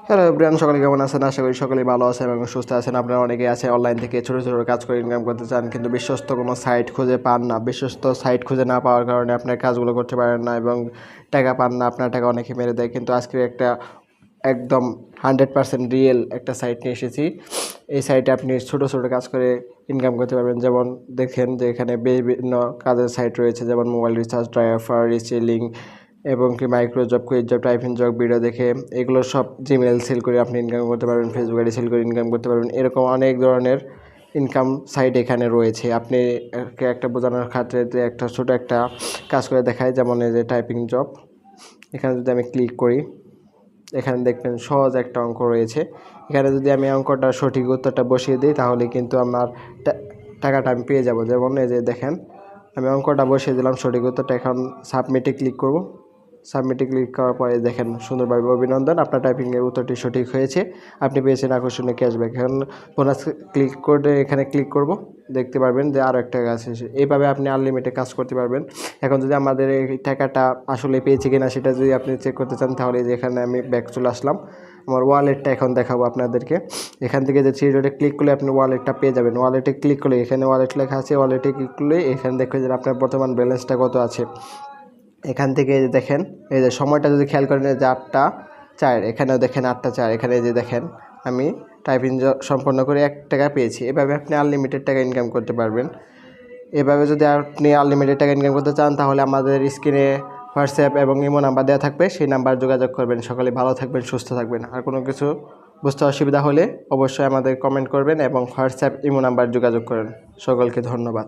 Hello everyone, সকলে কেমন আছেন? আশা করি সকলেই ভালো আছেন এবং সুস্থ আছেন। আপনারা অনেকেই আছে অনলাইন থেকে ছোটো ছোটো কাজ করে ইনকাম করতে চান, কিন্তু বিশ্বস্ত কোনো সাইট খুঁজে পান না। বিশ্বস্ত সাইট খুঁজে না পাওয়ার কারণে আপনার কাজগুলো করতে পারেন না এবং টাকা পান না। আপনার টাকা অনেকে মেরে দেয়। কিন্তু আজকে একটা একদম 100% রিয়েল একটা সাইট নিয়ে এসেছি। এই সাইটে আপনি ছোটো ছোটো কাজ করে ইনকাম করতে পারবেন। যেমন দেখেন যে এখানে বিভিন্ন কাজের সাইট রয়েছে, যেমন মোবাইল রিচার্জ, ড্রাইভার, রিসেলিং এবং কি micro job, quick job, typing job, video দেখে এগুলো সব জিমেল সেল করে আপনি ইনকাম করতে পারবেন, ফেসবুক আইডি সেল করে ইনকাম করতে পারবেন। এরকম অনেক ধরনের ইনকাম সাইট এখানে রয়েছে। আপনি একটা বোঝানোর খাতিরে যে একটা ছোটো একটা কাজ করে দেখায়, যেমন এই যে টাইপিং জব। এখানে যদি আমি ক্লিক করি, এখানে দেখবেন সহজ একটা অঙ্ক রয়েছে। এখানে যদি আমি অঙ্কটা সঠিক উত্তরটা বসিয়ে দিই তাহলে কিন্তু আমার টাকাটা আমি পেয়ে যাব। যেমন এই যে দেখেন, আমি অঙ্কটা বসিয়ে দিলাম সঠিক উত্তরটা। এখন সাবমিটে ক্লিক করব। সাবমিটে ক্লিক করার পরে দেখেন সুন্দরভাবে অভিনন্দন, আপনার টাইপিংয়ের উত্তরটি সঠিক হয়েছে, আপনি পেয়েছেন আকর্ষণীয় ক্যাশব্যাক। এখন বোনাস ক্লিক করে এখানে ক্লিক করব, দেখতে পারবেন যে আরও একটা কাজ এসেছে। এইভাবে আপনি আনলিমিটেড কাজ করতে পারবেন। এখন যদি আমাদের এই টাকাটা আসলে পেয়েছি কিনা সেটা যদি আপনি চেক করতে চান তাহলে যেখানে আমি ব্যাক চলে আসলাম, আমার ওয়ালেটটা এখন দেখাবো আপনাদেরকে। এখান থেকে যে থ্রি ডটে ক্লিক করলে আপনি ওয়ালেটটা পেয়ে যাবেন। ওয়ালেটে ক্লিক করলে এখানে ওয়ালেট লেখা আছে, ওয়ালেটে ক্লিক করলে এখানে দেখবেন যে আপনার বর্তমান ব্যালেন্সটা কত আছে। এখান থেকে দেখেন এই যে সময়টা যদি খেয়াল করেন যে 8টা 4, এখানেও দেখেন 8টা 4, এখানে যে দেখেন আমি টাইপিং সম্পন্ন করে 1 টাকা পেয়েছি। এভাবে আপনি আনলিমিটেড টাকা ইনকাম করতে পারবেন। এভাবে যদি আপনি আনলিমিটেড টাকা ইনকাম করতে চান তাহলে আমাদের স্ক্রিনে হোয়াটসঅ্যাপ এবং ইমো নাম্বার দেওয়া থাকবে, সেই নাম্বার যোগাযোগ করবেন। সকলে ভালো থাকবেন, সুস্থ থাকবেন। আর কোনো কিছু বুঝতে অসুবিধা হলে অবশ্যই আমাদের কমেন্ট করবেন এবং হোয়াটসঅ্যাপ ইমো নাম্বার যোগাযোগ করেন। সকলকে ধন্যবাদ।